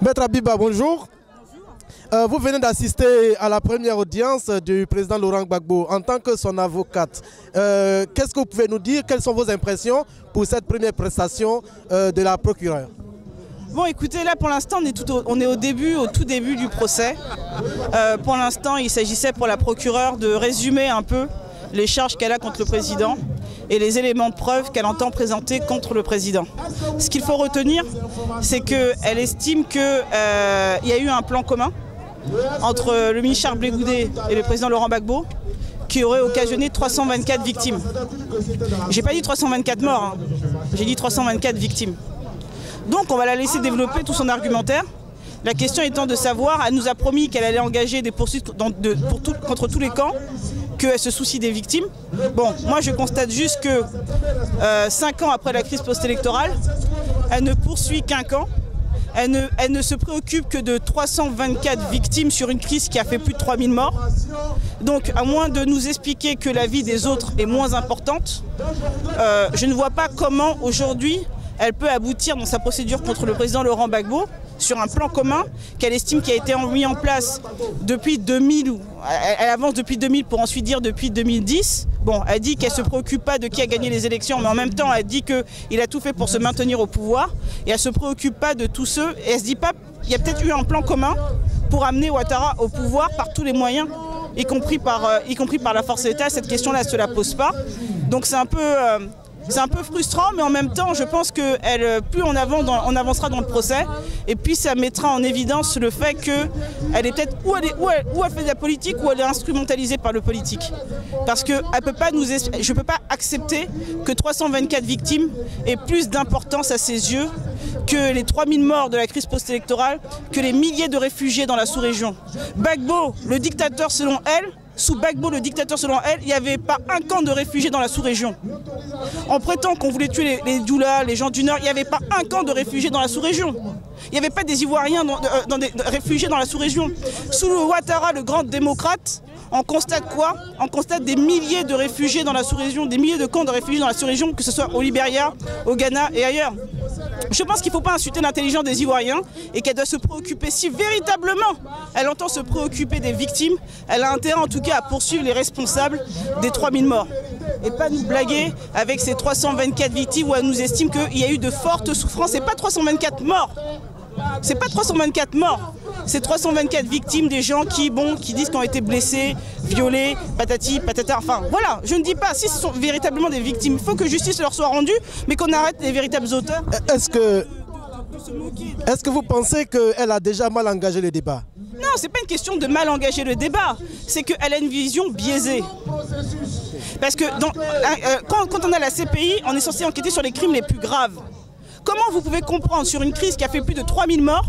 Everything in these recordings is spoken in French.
Maître Abiba, bonjour. Vous venez d'assister à la première audience du président Laurent Gbagbo en tant que son avocate. Qu'est-ce que vous pouvez nous dire? Quelles sont vos impressions pour cette première prestation de la procureure? Bon, écoutez, là pour l'instant on est au tout début du procès. Pour l'instant, il s'agissait pour la procureure de résumer un peu les charges qu'elle a contre le président et les éléments de preuve qu'elle entend présenter contre le président. Ce qu'il faut retenir, c'est qu'elle estime qu'il y a eu un plan commun entre le ministre Charles Blé Goudé et le président Laurent Gbagbo qui aurait occasionné 324 victimes. J'ai pas dit 324 morts, hein. J'ai dit 324 victimes. Donc on va la laisser développer tout son argumentaire. La question étant de savoir, elle nous a promis qu'elle allait engager des poursuites contre tous les camps, qu'elle se soucie des victimes. Bon, moi je constate juste que 5 ans après la crise post-électorale, elle ne poursuit qu'un camp. Elle ne se préoccupe que de 324 victimes sur une crise qui a fait plus de 3000 morts. Donc, à moins de nous expliquer que la vie des autres est moins importante, je ne vois pas comment aujourd'hui elle peut aboutir dans sa procédure contre le président Laurent Gbagbo sur un plan commun qu'elle estime qui a été mis en place depuis 2000. Elle avance depuis 2000 pour ensuite dire depuis 2010. Bon, elle dit qu'elle ne se préoccupe pas de qui a gagné les élections, mais en même temps, elle dit qu'il a tout fait pour se maintenir au pouvoir. Et elle ne se préoccupe pas de tous ceux. Et elle ne se dit pas qu'il y a peut-être eu un plan commun pour amener Ouattara au pouvoir par tous les moyens, y compris par la force de l'État. Cette question-là, elle ne se la pose pas. Donc c'est un peu frustrant, mais en même temps, je pense que plus on avancera dans le procès, et puis ça mettra en évidence le fait qu'elle est peut-être où elle fait de la politique, ou elle est instrumentalisée par le politique. Parce que je ne peux pas accepter que 324 victimes aient plus d'importance à ses yeux que les 3000 morts de la crise post-électorale, que les milliers de réfugiés dans la sous-région. Gbagbo, le dictateur selon elle, sous Gbagbo, le dictateur selon elle, il n'y avait pas un camp de réfugiés dans la sous-région. On prétend qu'on voulait tuer les Doula, les gens du Nord, il n'y avait pas un camp de réfugiés dans la sous-région. Il n'y avait pas des Ivoiriens des réfugiés dans la sous-région. Sous le Ouattara, le grand démocrate, on constate quoi? On constate des milliers de réfugiés dans la sous-région, des milliers de camps de réfugiés dans la sous-région, que ce soit au Libéria, au Ghana et ailleurs. Je pense qu'il ne faut pas insulter l'intelligence des Ivoiriens et qu'elle doit se préoccuper, si véritablement elle entend se préoccuper des victimes, elle a intérêt en tout cas à poursuivre les responsables des 3000 morts. Et pas nous blaguer avec ces 324 victimes où elle nous estime qu'il y a eu de fortes souffrances. C'est pas 324 morts. C'est pas 324 morts. C'est 324 victimes, des gens qui disent qu'ils ont été blessés, violés, patati, patata. Enfin, voilà, je ne dis pas si ce sont véritablement des victimes. Il faut que justice leur soit rendue, mais qu'on arrête les véritables auteurs. Est-ce que vous pensez qu'elle a déjà mal engagé le débat? Non, c'est pas une question de mal engager le débat. C'est qu'elle a une vision biaisée. Parce que quand on a la CPI, on est censé enquêter sur les crimes les plus graves. Comment vous pouvez comprendre sur une crise qui a fait plus de 3000 morts,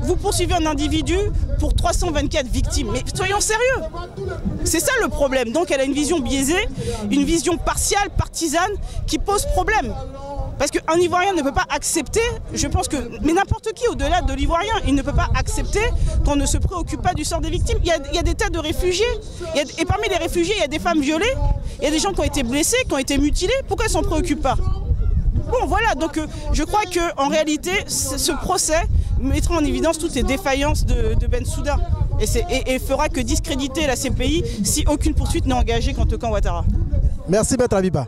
vous poursuivez un individu pour 324 victimes? Mais soyons sérieux. C'est ça le problème. Donc elle a une vision biaisée, une vision partiale, partisane, qui pose problème. Parce qu'un Ivoirien ne peut pas accepter, je pense que, mais n'importe qui au-delà de l'Ivoirien, il ne peut pas accepter qu'on ne se préoccupe pas du sort des victimes. Il y a des tas de réfugiés, et parmi les réfugiés, il y a des femmes violées, il y a des gens qui ont été blessés, qui ont été mutilés. Pourquoi ils ne s'en préoccupent pas? Bon, voilà, donc je crois qu'en réalité, ce procès mettra en évidence toutes les défaillances de Bensouda et fera que discréditer la CPI si aucune poursuite n'est engagée contre le camp Ouattara. Merci, Maître Abiba.